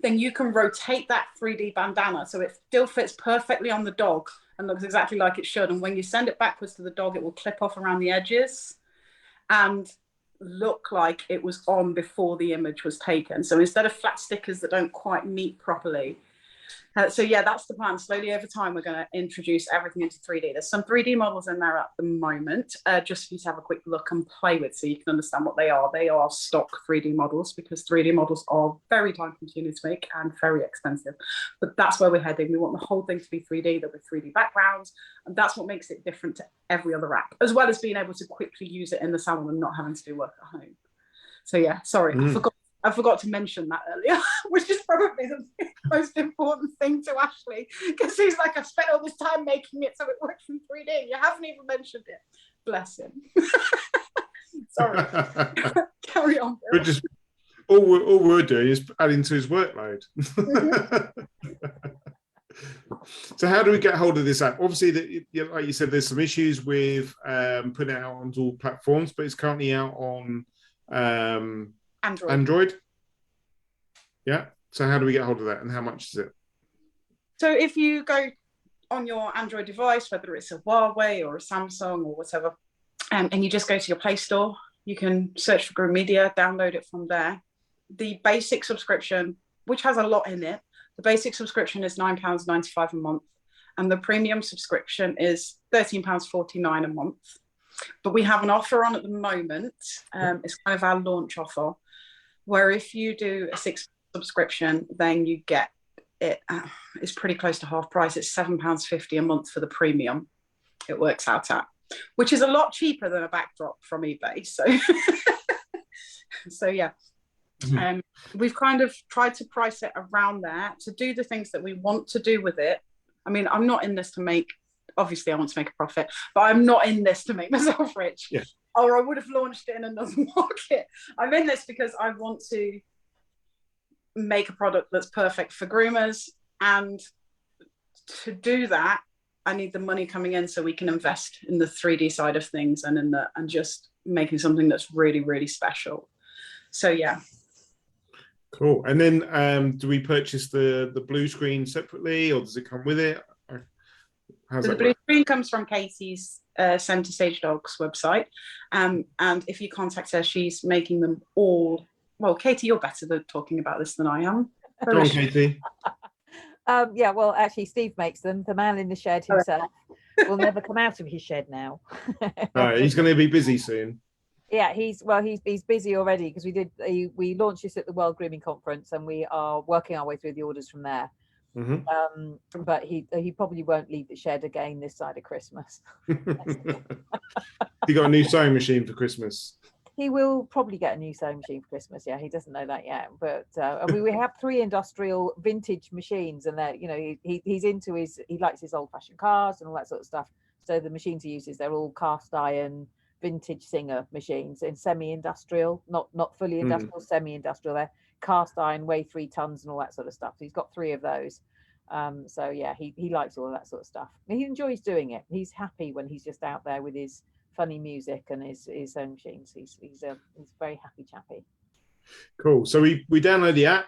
then you can rotate that 3D bandana so it still fits perfectly on the dog and looks exactly like it should. And when you send it backwards to the dog, it will clip off around the edges and look like it was on before the image was taken. So instead of flat stickers that don't quite meet properly. So yeah, that's the plan. Slowly over time, we're going to introduce everything into 3D. There's some 3D models in there at the moment, just for you to have a quick look and play with so you can understand what they are. They are stock 3D models because 3D models are very time consuming to make and very expensive. But that's where we're heading. We want the whole thing to be 3D, there'll be 3D backgrounds. And that's what makes it different to every other app, as well as being able to quickly use it in the salon and not having to do work at home. So yeah, sorry, I forgot to mention that earlier, which is probably the most important thing to Ashley, because he's like, I've spent all this time making it so it works in 3D. You haven't even mentioned it. Bless him. Sorry. Carry on. We're just all we're doing is adding to his workload. So how do we get hold of this app? Obviously, like you said, there's some issues with putting it out onto all platforms, but it's currently out on Android. Yeah. So how do we get hold of that and how much is it? So if you go on your Android device, whether it's a Huawei or a Samsung or whatever, and you just go to your Play Store, you can search for Groomedia, download it from there. The basic subscription, which has a lot in it, the basic subscription is £9.95 a month. And the premium subscription is £13.49 a month. But we have an offer on at the moment. It's kind of our launch offer, where if you do a 6 subscription, then you get it. It's pretty close to half price. It's £7.50 a month for the premium. It works out at, which is a lot cheaper than a backdrop from eBay. So yeah. We've kind of tried to price it around there to do the things that we want to do with it. I mean, I'm not in this to make, obviously I want to make a profit, but I'm not in this to make myself rich. Yeah. Or I would have launched it in another market. I'm in this because I want to make a product that's perfect for groomers. And to do that, I need the money coming in so we can invest in the 3D side of things and just making something that's really, really special. So yeah. Cool. And then do we purchase the blue screen separately or does it come with it? So the blue screen comes from Katie's Centre Stage Dogs website. And if you contact her, she's making them all. Well, Katie, you're better at talking about this than I am. Go on, Katie. Yeah, well, actually, Steve makes them. The man in the shed himself will never come out of his shed now. He's going to be busy soon. Yeah, he's busy already because we launched this at the World Grooming Conference and we are working our way through the orders from there. But he probably won't leave the shed again this side of Christmas. You got a new sewing machine for Christmas? He will probably get a new sewing machine for Christmas. Yeah, he doesn't know that yet. But we have 3 industrial vintage machines, and they're, he's into he likes his old-fashioned cars and all that sort of stuff. So the machines he uses, they're all cast iron vintage Singer machines in semi-industrial, not fully industrial, semi-industrial. They're cast iron, weigh 3 tons and all that sort of stuff. So he's got 3 of those. So yeah, he likes all of that sort of stuff. He enjoys doing it. He's happy when he's just out there with his funny music and his sewing machines. He's a very happy chappy. Cool. So we download the app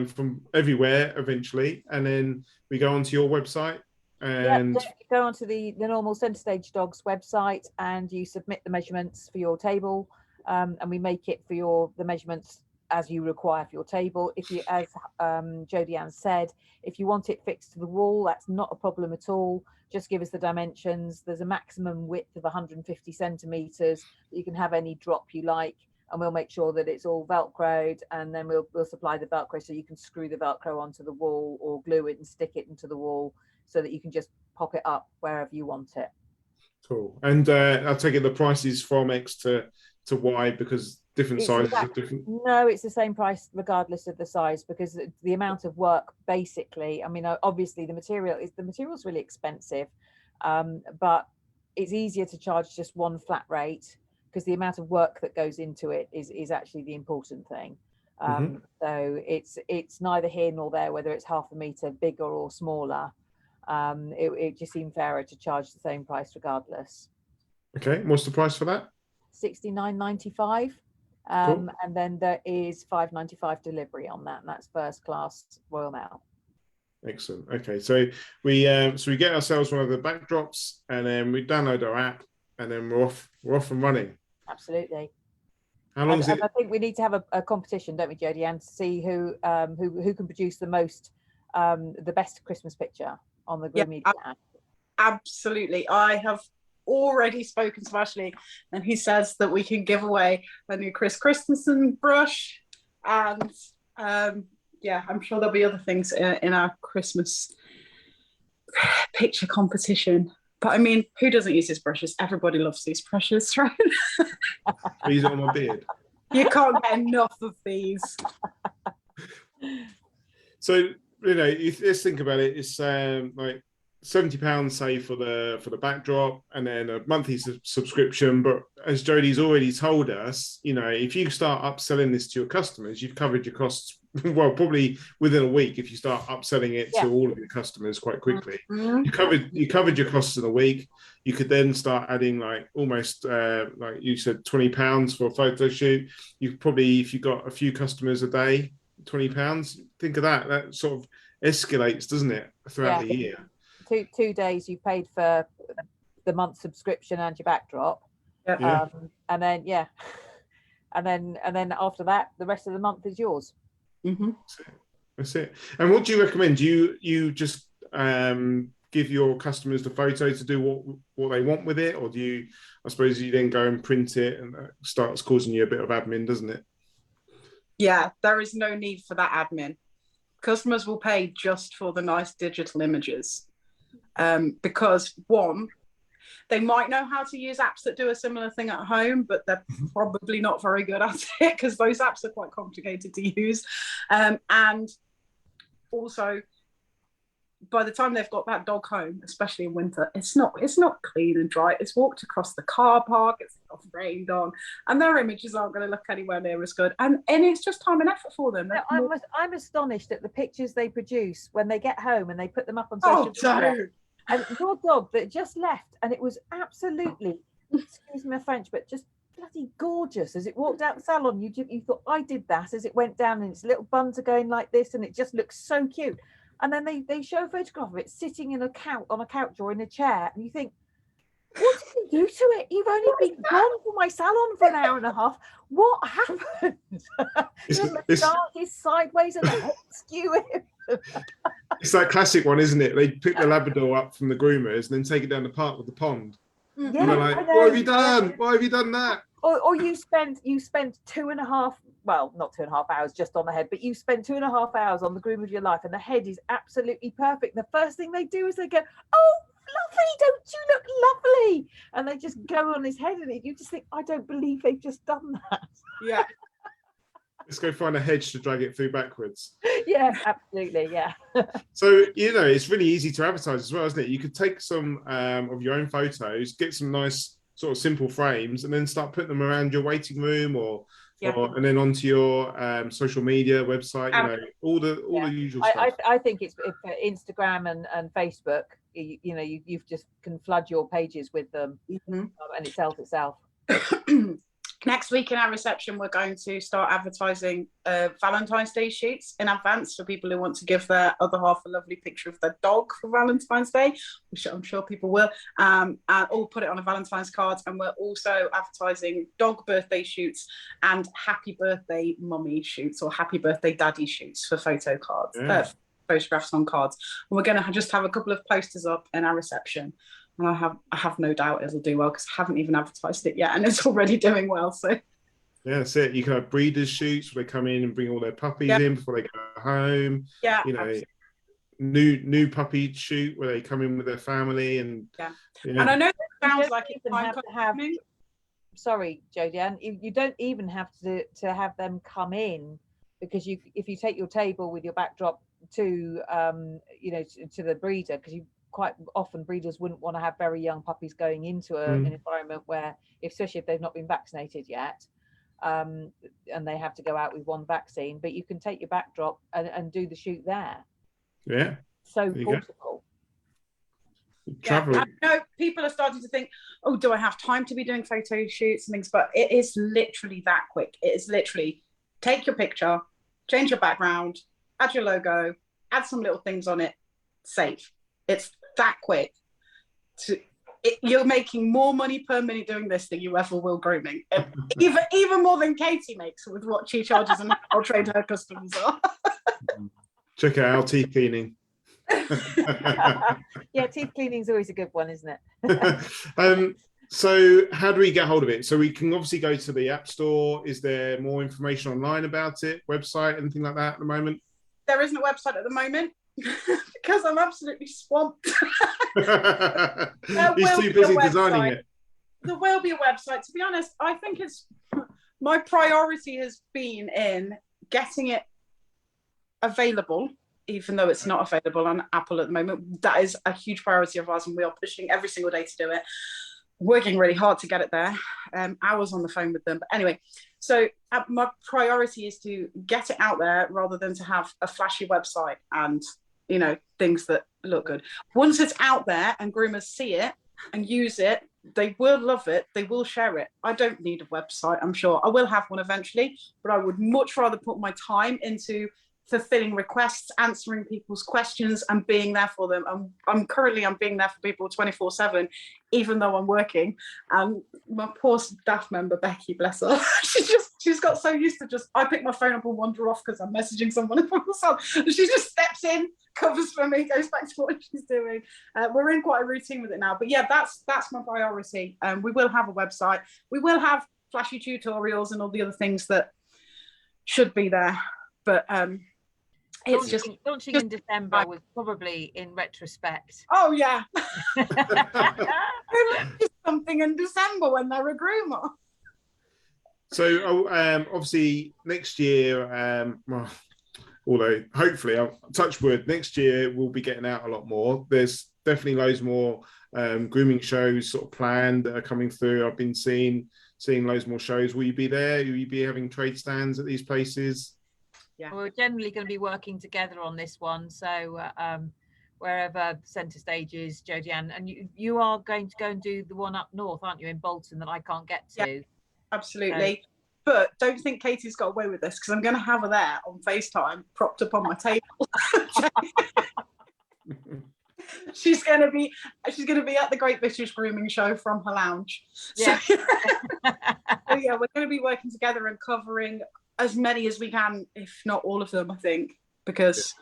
from everywhere eventually, and then we go onto your website. And you go onto the normal Centre Stage Dogs website, and you submit the measurements for your table, and we make it for the measurements as you require for your table. If you, as Jodieanne said, if you want it fixed to the wall, that's not a problem at all. Just give us the dimensions. There's a maximum width of 150 centimetres. You can have any drop you like, and we'll make sure that it's all Velcroed, and then we'll supply the Velcro so you can screw the Velcro onto the wall or glue it and stick it into the wall, so that you can just pop it up wherever you want it. Cool. And I'll take it the price is from X to Y because different sizes are different. No, it's the same price regardless of the size, because the amount of work, basically, I mean, obviously the material's really expensive, but it's easier to charge just one flat rate because the amount of work that goes into it is actually the important thing. So it's neither here nor there whether it's half a metre bigger or smaller. It just seemed fairer to charge the same price regardless. Okay, what's the price for that? £69.95. Cool. And then there is £5.95 delivery on that, and that's first class Royal Mail. Excellent. Okay, so we get ourselves one of the backdrops, and then we download our app, and then we're off and running. Absolutely. How long is it? I think we need to have a competition, don't we, Jodieanne, to see who can produce the best Christmas picture on the Groomedia app. Absolutely. I have already spoken to Ashley, and he says that we can give away a new Chris Christensen brush, and I'm sure there'll be other things in our Christmas picture competition. But I mean, who doesn't use these brushes? Everybody loves these brushes, right? Use it on my beard. You can't get enough of these. So let's think about it. It's like £70, say, for the backdrop, and then a monthly subscription. But as Jodie's already told us, if you start upselling this to your customers, you've covered your costs. Well, probably within a week, if you start upselling it to all of your customers quite quickly, you covered your costs in a week. You could then start adding almost like you said, £20 for a photo shoot. You probably, if you got a few customers a day, £20. Think of that. That sort of escalates, doesn't it, throughout the year? 2 days you paid for the month subscription and your backdrop, and then and then after that, the rest of the month is yours. That's it. And what do you recommend? Do you just give your customers the photo to do what they want with it, or do you? I suppose you then go and print it, and that starts causing you a bit of admin, doesn't it? Yeah, there is no need for that admin. Customers will pay just for the nice digital images. Because one, they might know how to use apps that do a similar thing at home, but they're probably not very good at it because those apps are quite complicated to use. And also, by the time they've got that dog home, especially in winter, it's not clean and dry. It's walked across the car park, it's got rained on, and their images aren't going to look anywhere near as good. And it's just time and effort for them. I'm astonished at the pictures they produce when they get home and they put them up on social media. And your dog that just left, and it was absolutely, excuse my French, but just bloody gorgeous. As it walked out the salon, you thought, I did that, as it went down, and its little buns are going like this, and it just looks so cute. And then they show a photograph of it sitting on a couch or in a chair, and you think, what did you do to it? You've only been gone from my salon for an hour and a half. What happened? The moustache is sideways and the head skewing. It's that classic one, isn't it? They pick the Labrador up from the groomers and then take it down the park with the pond. Yeah, and they're like, what have you done? Why have you done that? Or you spent 2.5, well, not 2.5 hours just on the head, but you've spent 2.5 hours on the groom of your life, and the head is absolutely perfect. The first thing they do is they go, "Oh, lovely, don't you look lovely?" And they just go on his head, and you just think, I don't believe they've just done that. Yeah. Let's go find a hedge to drag it through backwards. Yeah, absolutely. Yeah. So, it's really easy to advertise as well, isn't it? You could take some of your own photos, get some nice sort of simple frames, and then start putting them around your waiting room and then onto your social media website, all the usual stuff. I think it's for Instagram and Facebook, you've just can flood your pages with them, and it sells itself. Next week in our reception, we're going to start advertising Valentine's Day shoots in advance for people who want to give their other half a lovely picture of their dog for Valentine's Day, which I'm sure people will, and all put it on a Valentine's card. And we're also advertising dog birthday shoots and happy birthday mummy shoots or happy birthday daddy shoots for photo cards, photographs on cards. And we're going to just have a couple of posters up in our reception. And I have no doubt it'll do well because I haven't even advertised it yet, and it's already doing well. So yeah, that's it. You can have breeders shoots where they come in and bring all their puppies in before they go home. Yeah, new puppy shoot where they come in with their family and And I know that sounds like it's sorry, Jodieanne, you don't even have to have them come in, because if you take your table with your backdrop to to the breeder, because you quite often breeders wouldn't want to have very young puppies going into an environment where, especially if they've not been vaccinated yet, and they have to go out with one vaccine, but you can take your backdrop and do the shoot there. Yeah. So portable. Travel. I know people are starting to think, oh, do I have time to be doing photo shoots and things? But it is literally that quick. It is literally take your picture, change your background, add your logo, add some little things on it, save. It's that quick. You're making more money per minute doing this than you ever will grooming. Even more than Katie makes with what she charges and how trained her customers are. Check out our teeth cleaning. Yeah, teeth cleaning is always a good one, isn't it? So how do we get hold of it? So we can obviously go to the App Store. Is there more information online about it? Website, anything like that at the moment? There isn't a website at the moment. Because I'm absolutely swamped. He's too busy designing it. There will be a website. To be honest, I think my priority has been in getting it available, even though it's not available on Apple at the moment. That is a huge priority of ours, and we are pushing every single day to do it. Working really hard to get it there. Hours on the phone with them. But anyway, so my priority is to get it out there rather than to have a flashy website and things that look good. Once it's out there and groomers see it and use it, they will love it. They will share it. I don't need a website. I'm sure I will have one eventually, but I would much rather put my time into fulfilling requests, answering people's questions, and being there for them. I'm being there for people 24/7, even though I'm working. And my poor staff member Becky, bless her, she's got so used to I pick my phone up and wander off because I'm messaging someone else. And she just steps in, covers for me, goes back to what she's doing. We're in quite a routine with it now. But yeah, that's my priority. We will have a website. We will have flashy tutorials and all the other things that should be there. But it's launching in December was probably, in retrospect. Oh yeah. Something in December when they're a groomer. So obviously next year, although hopefully, I'll touch wood, next year we'll be getting out a lot more. There's definitely loads more grooming shows sort of planned that are coming through. I've been seeing loads more shows. Will you be there? Will you be having trade stands at these places? Yeah, we're generally going to be working together on this one. So wherever centre stage is, Jodieanne, and you are going to go and do the one up north, aren't you, in Bolton that I can't get to? Yeah, absolutely. But don't think Katie's got away with this, because I'm going to have her there on FaceTime, propped up on my table. She's going to be at the Great British Grooming Show from her lounge. Yeah. So yeah, we're going to be working together and covering as many as we can, if not all of them, I think, because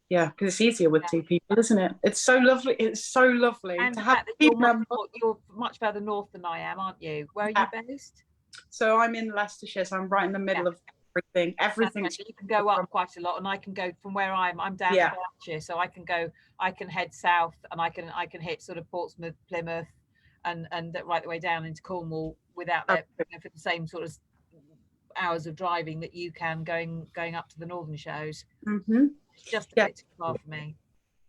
it's easier with two people, isn't it? It's so lovely. It's so lovely and to have people. You're much further north than I am, aren't you? Where are you based? So I'm in Leicestershire, so I'm right in the middle of Everything's you can go up quite a lot, and I can go from where I'm down Yeah. to Berkshire, so I can head south, and I can hit sort of Portsmouth, Plymouth, and right the way down into Cornwall without that, for the same sort of hours of driving that you can going up to the northern shows. It's just a bit too far for me.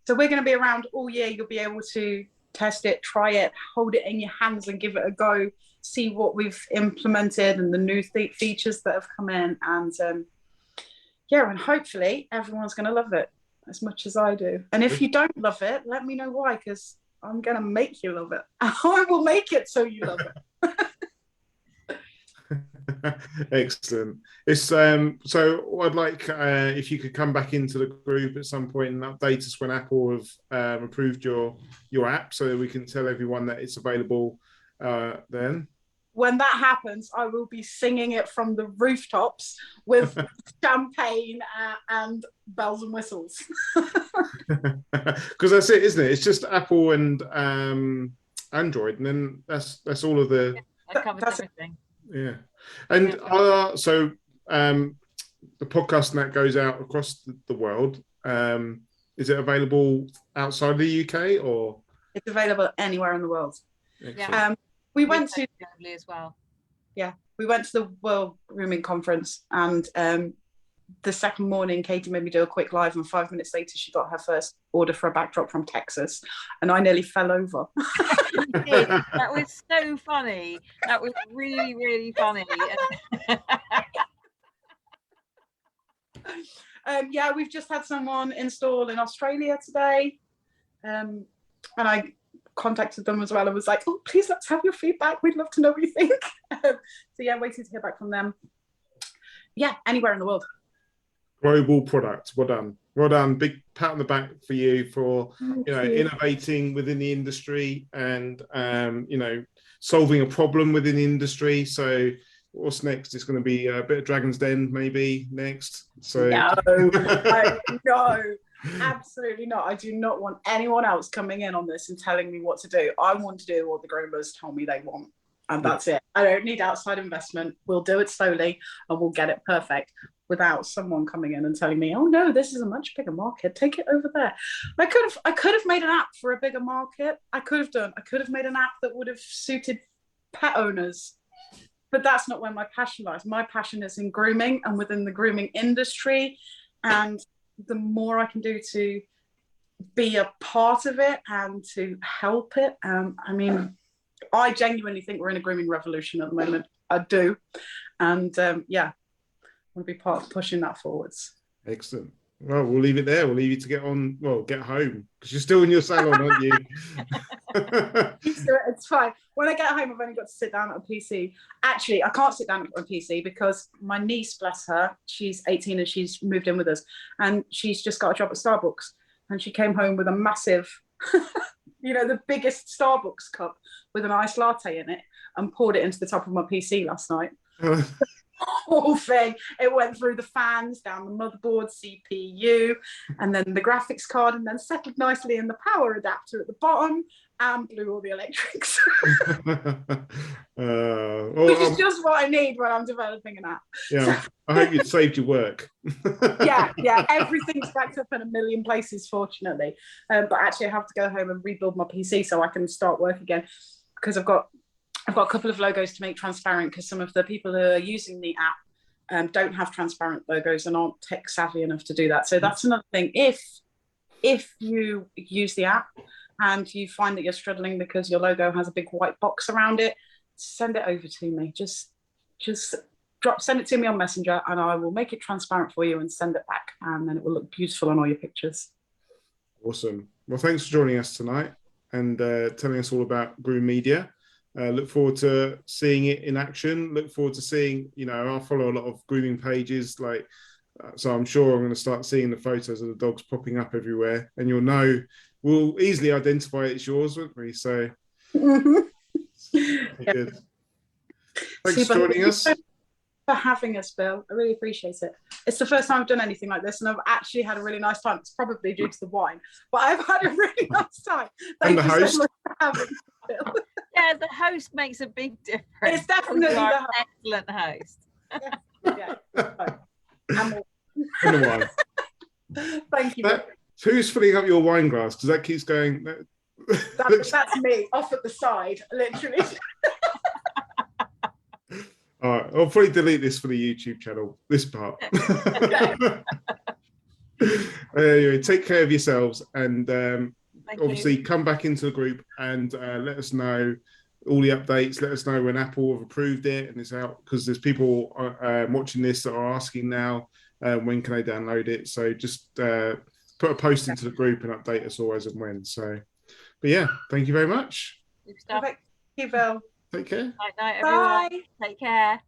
So we're going to be around all year. You'll be able to test it, try it, hold it in your hands and give it a go, see what we've implemented and the new features that have come in. And and hopefully everyone's going to love it as much as I do. And if you don't love it, let me know why, because I'm going to make you love it. I will make it so you love it. Excellent. It's so I'd like if you could come back into the group at some point and update us when Apple have approved your app, so that we can tell everyone that it's available then. When that happens, I will be singing it from the rooftops with champagne and bells and whistles. Because that's it, isn't it? It's just Apple and Android, and then that's all of the. That covers everything. Yeah, and so the podcast and that goes out across the world. Is it available outside the UK, or it's available anywhere in the world? Yeah. We went to as well. Yeah, we went to the World Grooming Conference, and the second morning, Katie made me do a quick live, and 5 minutes later, she got her first order for a backdrop from Texas, and I nearly fell over. That was so funny. That was really, really funny. We've just had someone install in Australia today, and I contacted them as well and was like, oh, please, let's have your feedback. We'd love to know what you think. Waiting to hear back from them. Yeah, anywhere in the world. Global product. Well done. Big pat on the back for you for innovating within the industry and solving a problem within the industry. So what's next? It's going to be a bit of Dragon's Den maybe next. So no, absolutely not. I do not want anyone else coming in on this and telling me what to do. I want to do what the groomers tell me they want, and that's it. I don't need outside investment. We'll do it slowly and we'll get it perfect without someone coming in and telling me, oh no, this is a much bigger market, take it over there. I could have made an app for a bigger market. I could have made an app that would have suited pet owners, but that's not where my passion lies. My passion is in grooming and within the grooming industry, and the more I can do to be a part of it and to help it. I genuinely think we're in a grooming revolution at the moment. I do. And I want to be part of pushing that forwards. Excellent. Well, we'll leave it there. We'll leave you to get home, because you're still in your salon, aren't you? It's fine. When I get home, I've only got to sit down at a PC. Actually, I can't sit down at a PC because my niece, bless her, she's 18 and she's moved in with us, and she's just got a job at Starbucks, and she came home with a massive, the biggest Starbucks cup with an iced latte in it, and poured it into the top of my PC last night. Whole thing. It went through the fans, down the motherboard, CPU, and then the graphics card, and then settled nicely in the power adapter at the bottom, and blew all the electrics. Which is just what I need when I'm developing an app. Yeah, I hope it saved you work. yeah, everything's backed up in a million places, fortunately. But actually, I have to go home and rebuild my PC so I can start work again, because I've got a couple of logos to make transparent, because some of the people who are using the app don't have transparent logos and aren't tech savvy enough to do that. So that's another thing. If you use the app and you find that you're struggling because your logo has a big white box around it, send it over to me. Just send it to me on Messenger, and I will make it transparent for you and send it back, and then it will look beautiful on all your pictures. Awesome. Well, thanks for joining us tonight and telling us all about Groomedia. Look forward to seeing it in action. Look forward to seeing, I follow a lot of grooming pages, so I'm sure I'm going to start seeing the photos of the dogs popping up everywhere, and we'll easily identify it's yours, won't we? So good. Thanks for joining us. For having us, Bill. I really appreciate it. It's the first time I've done anything like this, and I've actually had a really nice time. It's probably due to the wine, but I've had a really nice time. Thank you so much for having me, Bill. Yeah, the host makes a big difference. It's definitely an excellent host. Yeah. Yeah. And more. And the wine. Thank you. Who's filling up your wine glass? Because that keeps going. That's me off at the side, literally. All right, I'll probably delete this for the YouTube channel, this part. Anyway, take care of yourselves, and obviously come back into the group and let us know all the updates. Let us know when Apple have approved it and it's out, because there's people watching this that are asking now, when can I download it? So just put a post into the group and update us all as and when. So, but yeah, thank you very much. Thank you, Bill. Take care. Night, everyone. Bye. Take care.